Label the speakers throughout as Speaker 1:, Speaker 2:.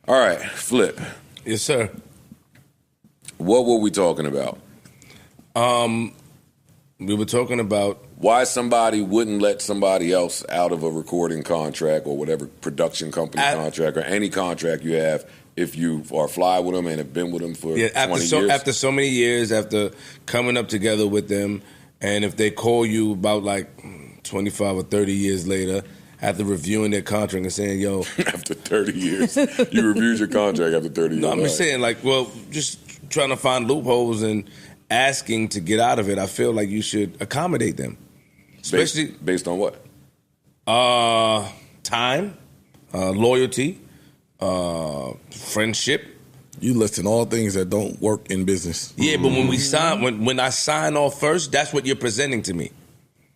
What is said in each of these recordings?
Speaker 1: All right, Flip.
Speaker 2: Yes, sir.
Speaker 1: What were we talking about?
Speaker 2: We were talking about
Speaker 1: why somebody wouldn't let somebody else out of a recording contract or whatever production company contract or any contract you have if you are fly with them and have been with them for 20 years.
Speaker 2: After so many years, after coming up together with them, and if they call you about like 25 or 30 years later, after reviewing their contract and saying, yo.
Speaker 1: After 30 years. You reviewed your contract after 30 years.
Speaker 2: No, I'm just saying, like, well, just trying to find loopholes and asking to get out of it. I feel like you should accommodate them. Especially
Speaker 1: based on what?
Speaker 2: Time, loyalty, friendship.
Speaker 3: You listing all things that don't work in business.
Speaker 2: Yeah, but when we sign, when I sign off first, that's what you're presenting to me.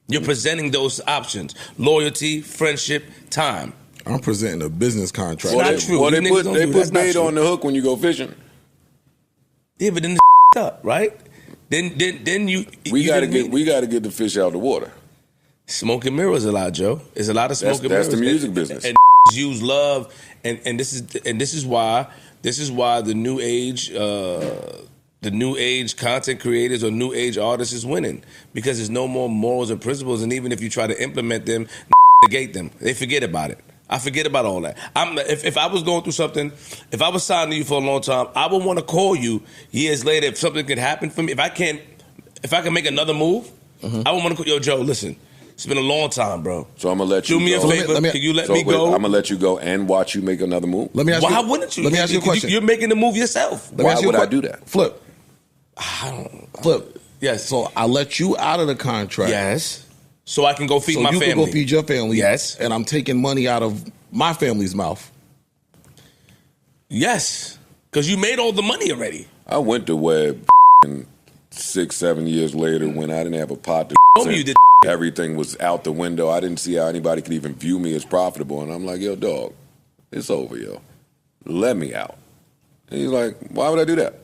Speaker 2: You're presenting those options: loyalty, friendship, time.
Speaker 3: I'm presenting a business contract.
Speaker 2: It's not true.
Speaker 1: Well, they put bait on the hook when you go fishing.
Speaker 2: Yeah, but then the up, right? Then you.
Speaker 1: We gotta get the fish out of the water.
Speaker 2: Smoke and mirrors a lot, Joe. It's a lot of smoke and mirrors.
Speaker 1: That's the music business.
Speaker 2: And use love, and this is why the new age content creators or new age artists is winning, because there's no more morals and principles, and even if you try to implement them, negate them. They forget about it. I forget about all that. If I was going through something, if I was signed to you for a long time, I would want to call you years later if something could happen for me. If I can make another move, I would want to call yo, Joe, listen. It's been a long time, bro.
Speaker 1: So I'm gonna let you
Speaker 2: do me
Speaker 1: go.
Speaker 2: a favor. Can you let me go?
Speaker 1: I'm gonna let you go and watch you make another move.
Speaker 3: Let me ask
Speaker 2: Why wouldn't you?
Speaker 3: Let me ask you a question.
Speaker 2: You're making the move yourself.
Speaker 1: Why would I do that?
Speaker 3: Flip. Flip.
Speaker 2: Yes.
Speaker 3: So I let you out of the contract.
Speaker 2: Yes. So I can go feed my family.
Speaker 3: So you can go feed your family.
Speaker 2: Yes.
Speaker 3: And I'm taking money out of my family's mouth.
Speaker 2: Yes. Because you made all the money already.
Speaker 1: I went to web 6-7 years later when I didn't have a pot to
Speaker 2: you did.
Speaker 1: Everything was out the window. I didn't see how anybody could even view me as profitable. And I'm like, yo, dog, it's over, yo. Let me out. And he's like, why would I do that?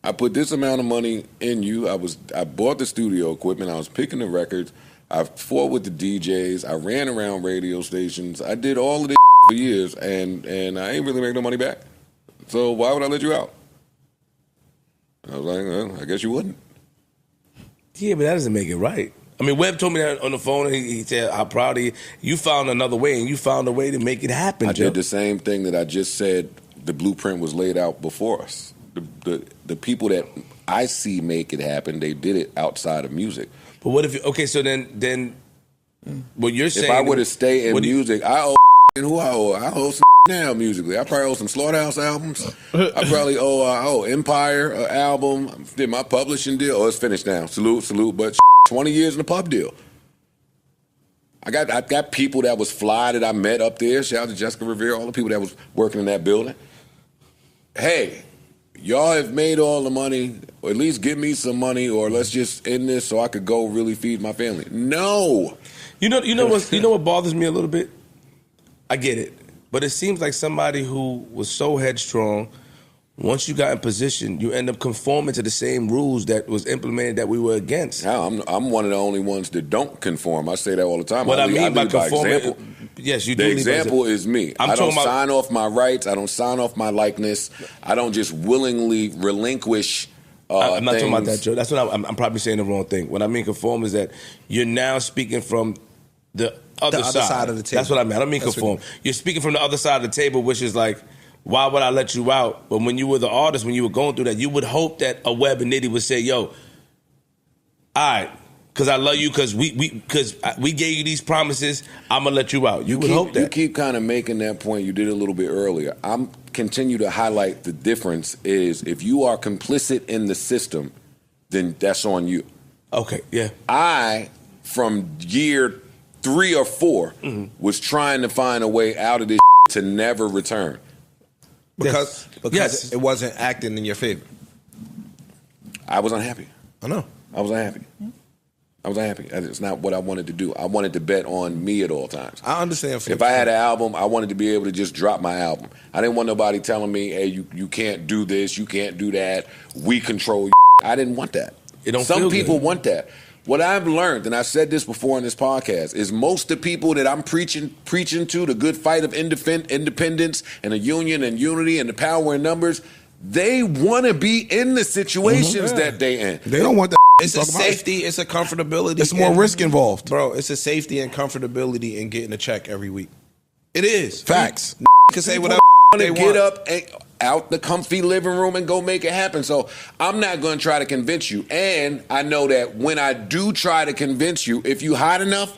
Speaker 1: I put this amount of money in you. I bought the studio equipment. I was picking the records. I fought with the DJs. I ran around radio stations. I did all of this for years, and I ain't really making no money back. So why would I let you out? I was like, well, I guess you wouldn't.
Speaker 2: Yeah, but that doesn't make it right. I mean, Webb told me that on the phone, and he said how proud he is. You found another way, and you found a way to make it happen,
Speaker 1: I
Speaker 2: Joe.
Speaker 1: did the same thing that I just said. The blueprint was laid out before us. The people that I see make it happen, they did it outside of music.
Speaker 2: But what if, okay, so then what you're saying.
Speaker 1: If I were to stay in music, I owe who I owe. I owe some now musically. I probably owe some Slaughterhouse albums. I probably owe Empire album. I did my publishing deal. Oh, it's finished now. Salute. But 20 years in the pub deal. I got people that was fly that I met up there. Shout out to Jessica Rivera, all the people that was working in that building. Hey, y'all have made all the money, or at least give me some money, or let's just end this so I could go really feed my family. No.
Speaker 2: You know what bothers me a little bit? I get it. But it seems like somebody who was so headstrong, once you got in position, you end up conforming to the same rules that was implemented that we were against.
Speaker 1: I'm one of the only ones that don't conform. I say that all the time.
Speaker 2: What I mean by
Speaker 1: conforming,
Speaker 2: example, yes, you do.
Speaker 1: The example is me. I don't sign off my rights. I don't sign off my likeness. I don't just willingly relinquish
Speaker 2: I'm not
Speaker 1: things.
Speaker 2: talking about that, Joe. That's what I'm probably saying the wrong thing. What I mean conform is that you're now speaking from the other side of the table. That's what I mean. I don't mean conform. You're speaking from the other side of the table, which is like, why would I let you out? But when you were the artist, when you were going through that, you would hope that a Webb and Nitty would say, yo, all right, because I love you, because we gave you these promises, I'm going to let you out. You would hope that.
Speaker 1: You keep kind of making that point. You did it a little bit earlier. I'm continue to highlight the difference is if you are complicit in the system, then that's on you.
Speaker 2: Okay, yeah.
Speaker 1: I, from year 3 or 4, was trying to find a way out of this to never return.
Speaker 4: Because it wasn't acting in your favor.
Speaker 1: I was unhappy.
Speaker 4: I know.
Speaker 1: I was unhappy. It's not what I wanted to do. I wanted to bet on me at all times.
Speaker 4: I understand.
Speaker 1: If I had an album, I wanted to be able to just drop my album. I didn't want nobody telling me, hey, you can't do this, you can't do that. We control you. I didn't want that.
Speaker 2: It don't
Speaker 1: Some
Speaker 2: feel
Speaker 1: people
Speaker 2: good.
Speaker 1: want that. What I've learned, and I've said this before in this podcast, is most of the people that I'm preaching to, the good fight of independence and a union and unity and the power in numbers, they want to be in the situations that they in.
Speaker 3: They don't want that.
Speaker 4: It's a safety, it's a comfortability.
Speaker 3: It's more risk involved.
Speaker 4: Bro, it's a safety and comfortability in getting a check every week. It is.
Speaker 3: Facts.
Speaker 4: Can say whatever they want.
Speaker 1: Get up and out the comfy living room and go make it happen. So I'm not going to try to convince you. And I know that when I do try to convince you, if you hot enough,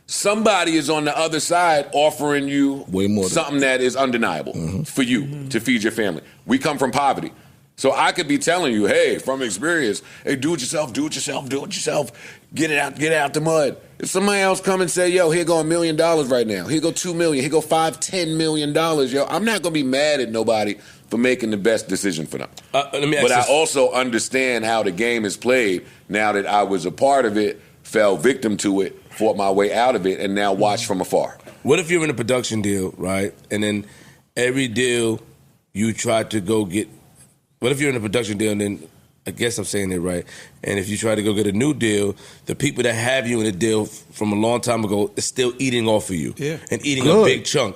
Speaker 1: somebody is on the other side offering you
Speaker 3: way more
Speaker 1: something that is undeniable for you to feed your family. We come from poverty. So I could be telling you, hey, from experience, hey, do it yourself, do it yourself, do it yourself. Get out the mud. If somebody else come and say, yo, here go $1 million right now. Here go $2 million. Here go $5-10 million. Yo, I'm not gonna be mad at nobody for making the best decision for them. But I also understand how the game is played now that I was a part of it, fell victim to it, fought my way out of it, and now watch from afar.
Speaker 2: What if you're in a production deal, right? And then every deal you try to go get. What if you're in a production deal and then, I guess I'm saying it right, and if you try to go get a new deal, the people that have you in a deal from a long time ago is still eating off of you and eating a big chunk.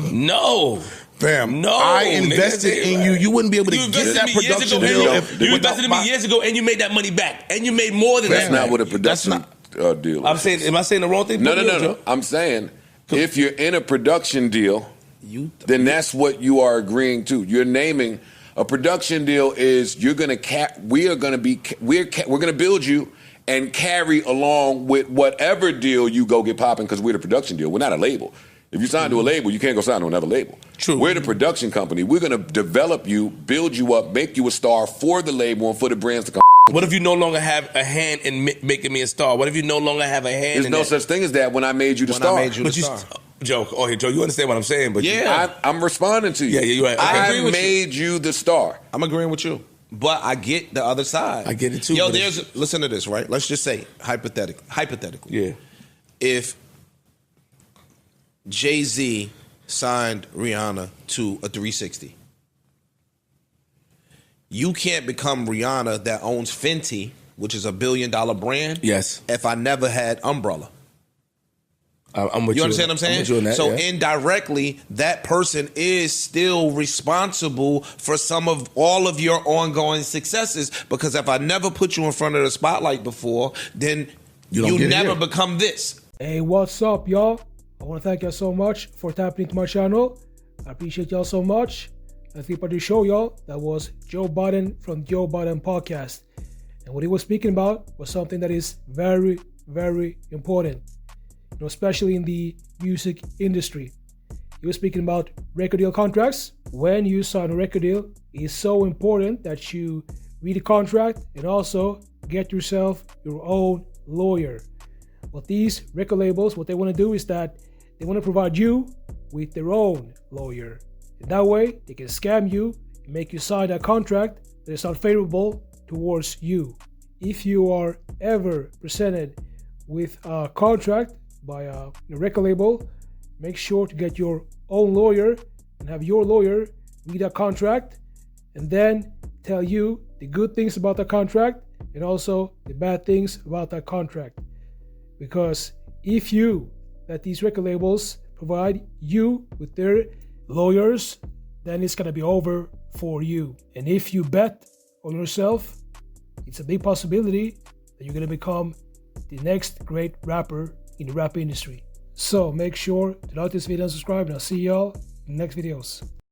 Speaker 2: No.
Speaker 3: Fam,
Speaker 2: no,
Speaker 3: I invested in you. You wouldn't be able to get that production deal.
Speaker 2: You invested in me years ago, and you made that money back, and you made more than that.
Speaker 1: That's not what a production deal is.
Speaker 2: I'm saying, am I saying the wrong thing?
Speaker 1: No. I'm saying if you're in a production deal, then that's what you are agreeing to. You're naming. A production deal is we're going to build you and carry along with whatever deal you go get popping because we're the production deal. We're not a label. If you sign to a label, you can't go sign to another label.
Speaker 2: True.
Speaker 1: We're the production company. We're going to develop you, build you up, make you a star for the label and for the brands to come.
Speaker 2: What if you no longer have a hand in making me a star? What if you no longer have a hand
Speaker 1: There's
Speaker 2: in
Speaker 1: no
Speaker 2: that?
Speaker 1: Such thing as that when I made you the star.
Speaker 2: Joe, you understand what I'm saying? But
Speaker 1: I'm responding to you.
Speaker 2: Yeah, you're right. Okay.
Speaker 1: I made you the star.
Speaker 4: I'm agreeing with you. But I get the other side.
Speaker 2: I get it too.
Speaker 4: Yo, listen to this, right? Let's just say, hypothetically.
Speaker 2: Yeah.
Speaker 4: If Jay-Z signed Rihanna to a 360, you can't become Rihanna that owns Fenty, which is $1 billion brand.
Speaker 2: Yes.
Speaker 4: If I never had Umbrella.
Speaker 2: I'm with
Speaker 4: you understand what I'm saying?
Speaker 2: I'm with you on that,
Speaker 4: so indirectly, that person is still responsible for all of your ongoing successes, because if I never put you in front of the spotlight before, then you never become this.
Speaker 5: Hey, what's up, y'all? I want to thank y'all so much for tapping into my channel. I appreciate y'all so much. I think I do show y'all that was Joe Budden from Joe Budden Podcast. And what he was speaking about was something that is very, very important. Especially in the music industry. He was speaking about record deal contracts. When you sign a record deal, it's so important that you read the contract and also get yourself your own lawyer. What these record labels, what they want to do is that they want to provide you with their own lawyer. And that way, they can scam you and make you sign a contract that is not favorable towards you. If you are ever presented with a contract by a record label, make sure to get your own lawyer and have your lawyer read a contract and then tell you the good things about the contract and also the bad things about that contract. Because if you let these record labels provide you with their lawyers, then it's gonna be over for you. And if you bet on yourself, it's a big possibility that you're gonna become the next great rapper in the rap industry. So make sure to like this video and subscribe, and I'll see y'all in the next videos.